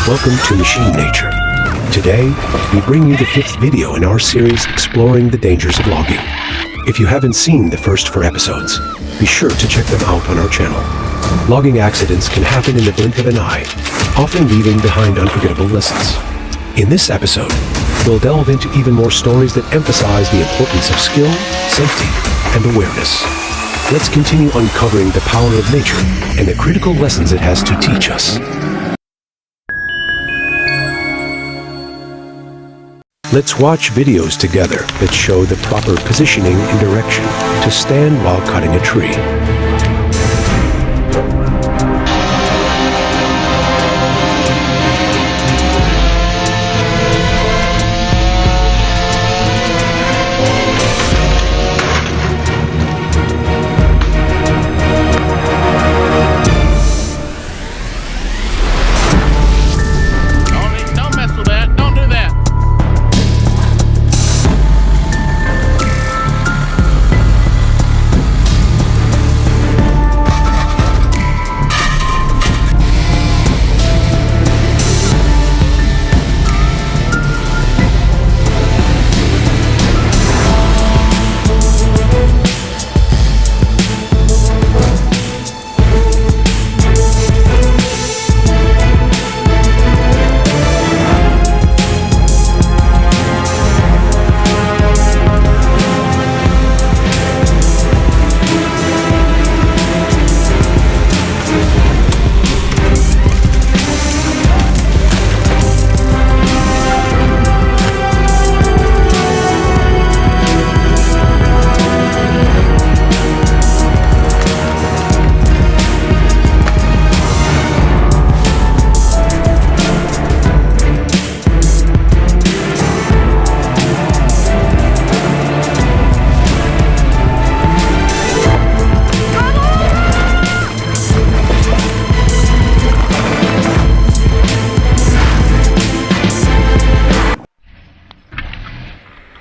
Welcome to Machine Nature. Today, we bring you the 5th video in our series exploring the dangers of logging. If you haven't seen the first 4 episodes, be sure to check them out on our channel. Logging accidents can happen in the blink of an eye, often leaving behind unforgettable lessons. In this episode, we'll delve into even more stories that emphasize the importance of skill, safety, and awareness. Let's continue uncovering the power of nature and the critical lessons it has to teach us. Let's watch videos together that show the proper positioning and direction to stand while cutting a tree.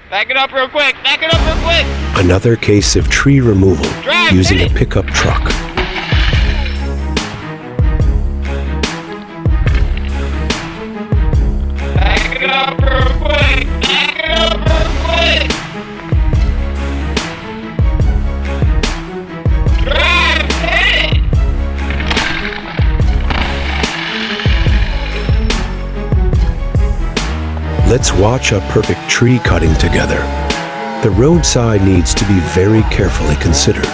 Back it up real quick! Back it up real quick! Another case of tree removal using a pickup truck. Back it up real quick! Back it up real quick! Drive! Hit it! Let's watch a perfect tree cutting together. The roadside needs to be very carefully considered.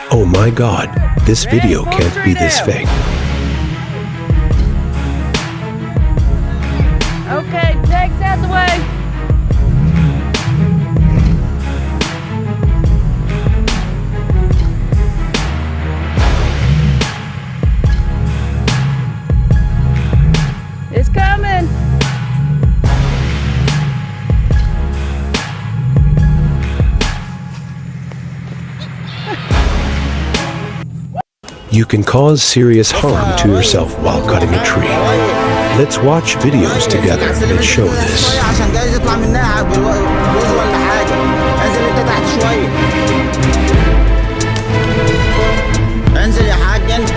Oh my God, this video can't be this fake. Okay, take that away. It's coming. You can cause serious harm to yourself while cutting a tree. Let's watch videos together that show this. عشان جايز يطلع منها جزء ولا حاجه. انزل انت تحت شويه. انزل يا حاج انت.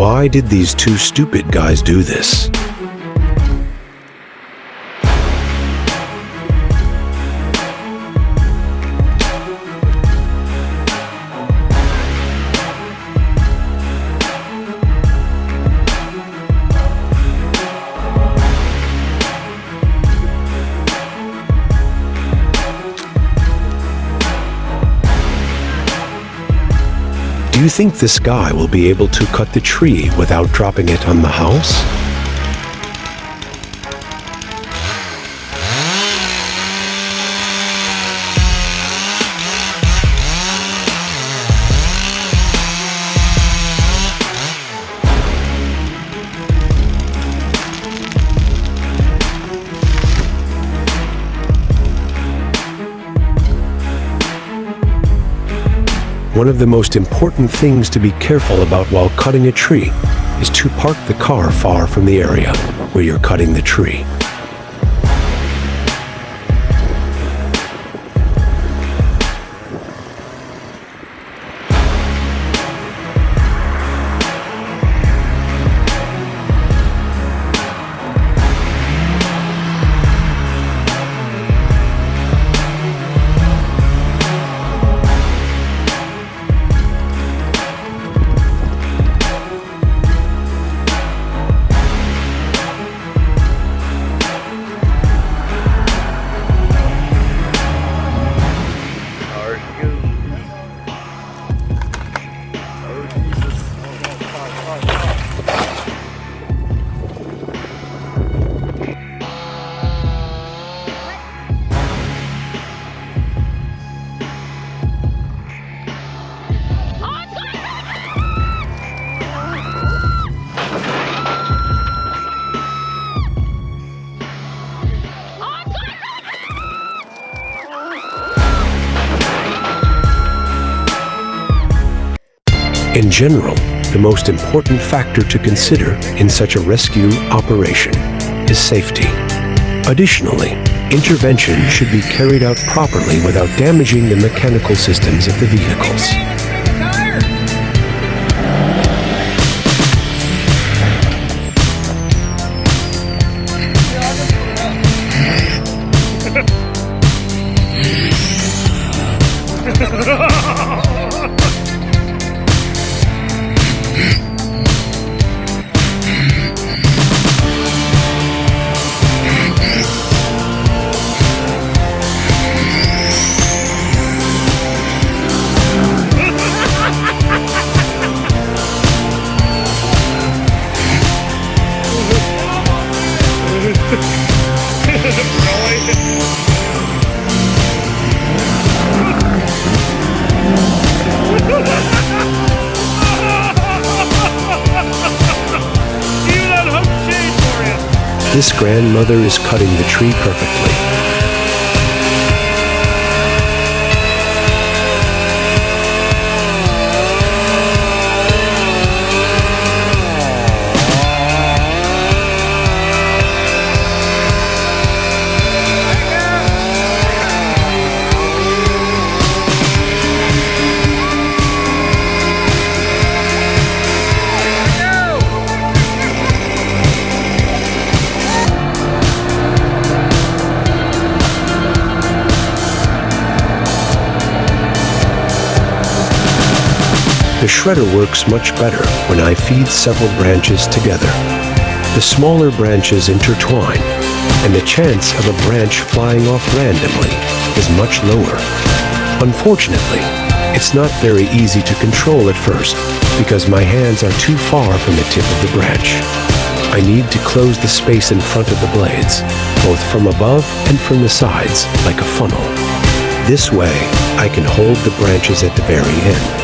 Why did these two stupid guys do this? Do you think this guy will be able to cut the tree without dropping it on the house? One of the most important things to be careful about while cutting a tree is to park the car far from the area where you're cutting the tree. In general, the most important factor to consider in such a rescue operation is safety. Additionally, intervention should be carried out properly without damaging the mechanical systems of the vehicles. This grandmother is cutting the tree perfectly. The shredder works much better when I feed several branches together. The smaller branches intertwine, and the chance of a branch flying off randomly is much lower. Unfortunately, it's not very easy to control at first because my hands are too far from the tip of the branch. I need to close the space in front of the blades, both from above and from the sides, like a funnel. This way, I can hold the branches at the very end.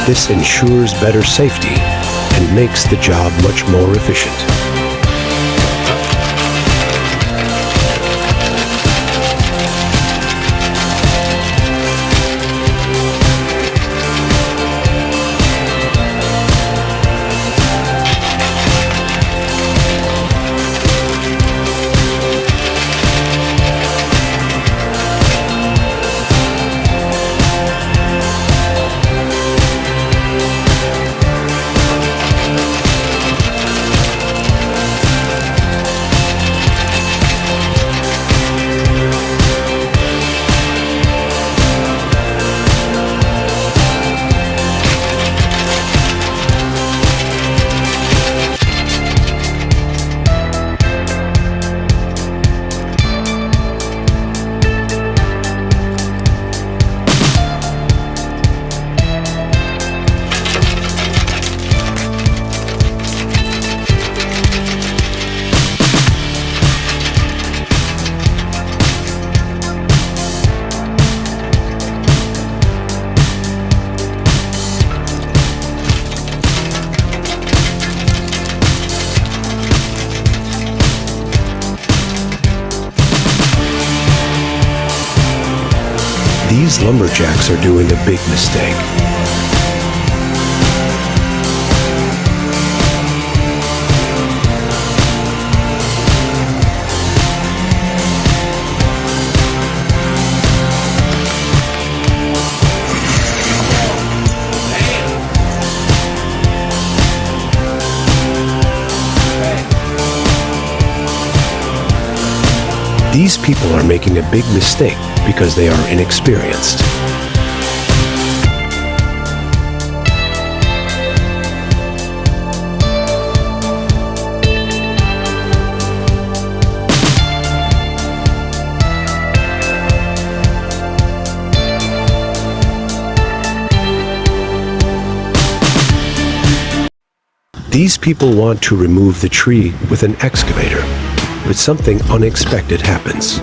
This ensures better safety and makes the job much more efficient. These lumberjacks are doing a big mistake. These people are making a big mistake because they are inexperienced. These people want to remove the tree with an excavator, but something unexpected happens.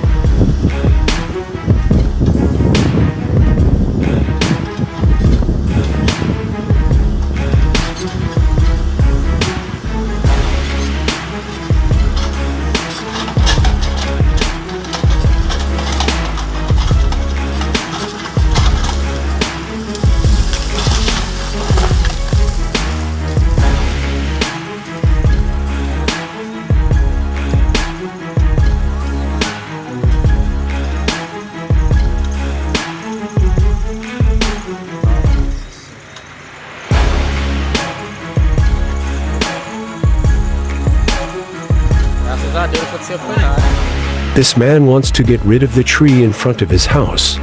This man wants to get rid of the tree in front of his house,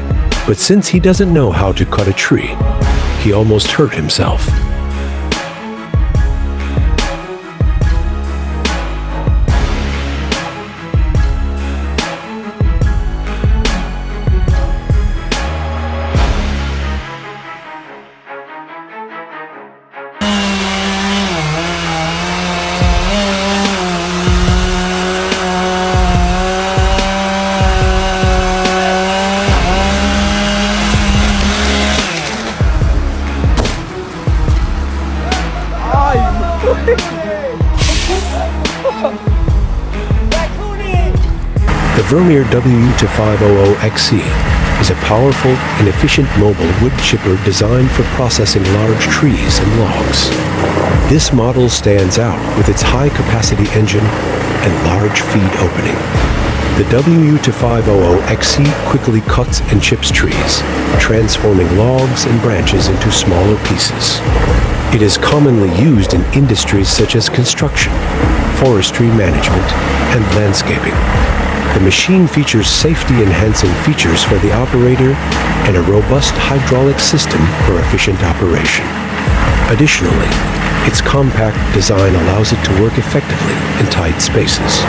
but since he doesn't know how to cut a tree, he almost hurt himself. The Vermeer W500XC is a powerful and efficient mobile wood chipper designed for processing large trees and logs. This model stands out with its high-capacity engine and large feed opening. The W500XC quickly cuts and chips trees, transforming logs and branches into smaller pieces. It is commonly used in industries such as construction, forestry management, and landscaping. The machine features safety-enhancing features for the operator and a robust hydraulic system for efficient operation. Additionally, its compact design allows it to work effectively in tight spaces.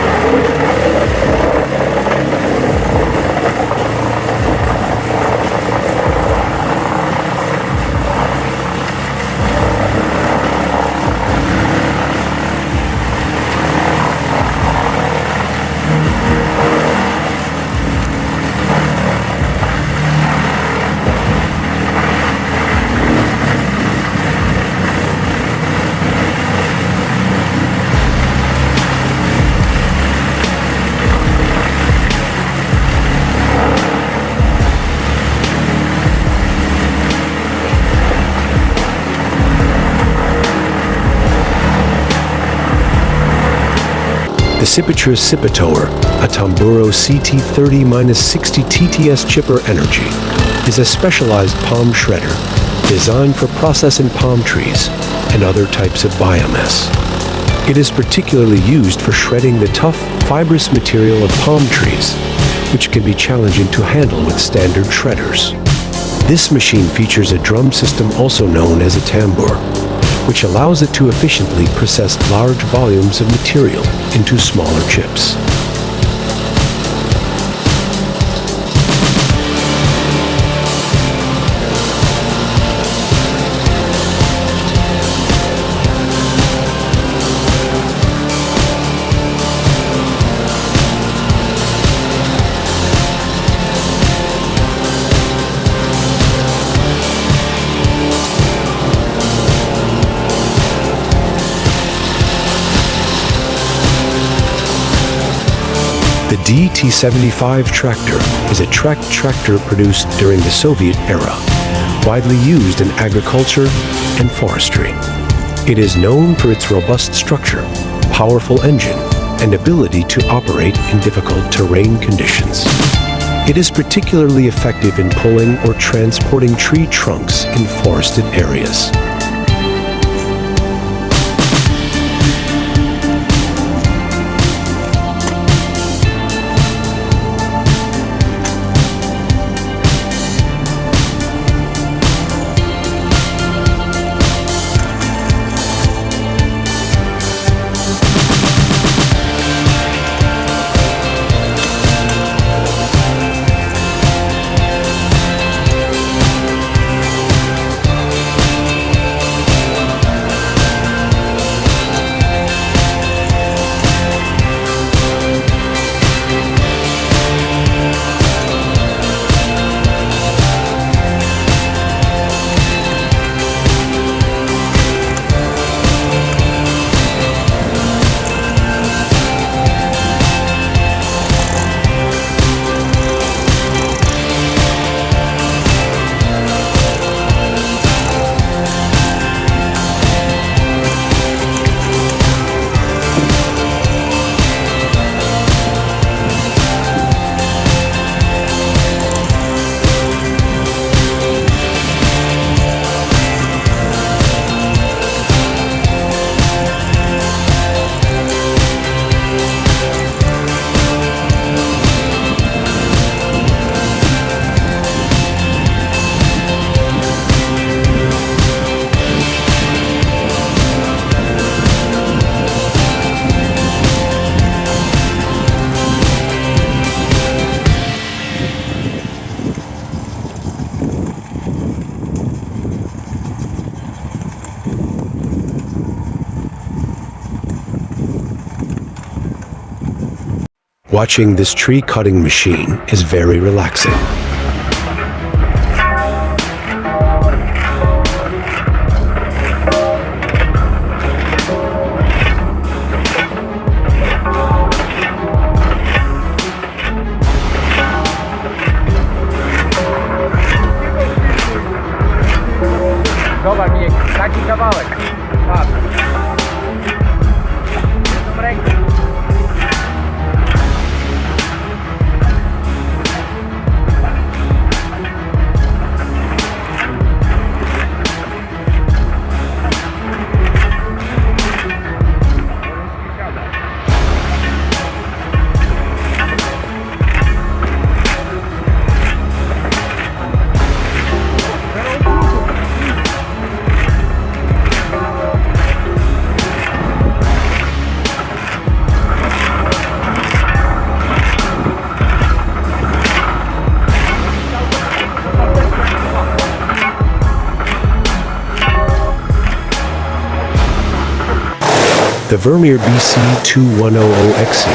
The Cipitrus Cipitower, a Tamburo CT30-60 TTS chipper energy, is a specialized palm shredder designed for processing palm trees and other types of biomass. It is particularly used for shredding the tough, fibrous material of palm trees, which can be challenging to handle with standard shredders. This machine features a drum system also known as a tambour, which allows it to efficiently process large volumes of material into smaller chips. DT-75 tractor is a tracked tractor produced during the Soviet era, widely used in agriculture and forestry. It is known for its robust structure, powerful engine, and ability to operate in difficult terrain conditions. It is particularly effective in pulling or transporting tree trunks in forested areas. Watching this tree cutting machine is very relaxing. Zobacz, Miek, taki kawałek. Patrz. Jedną ręką. The Vermeer BC2100XC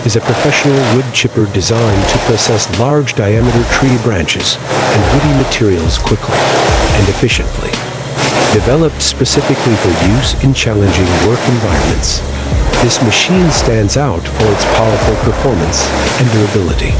is a professional wood chipper designed to process large diameter tree branches and woody materials quickly and efficiently. Developed specifically for use in challenging work environments, this machine stands out for its powerful performance and durability.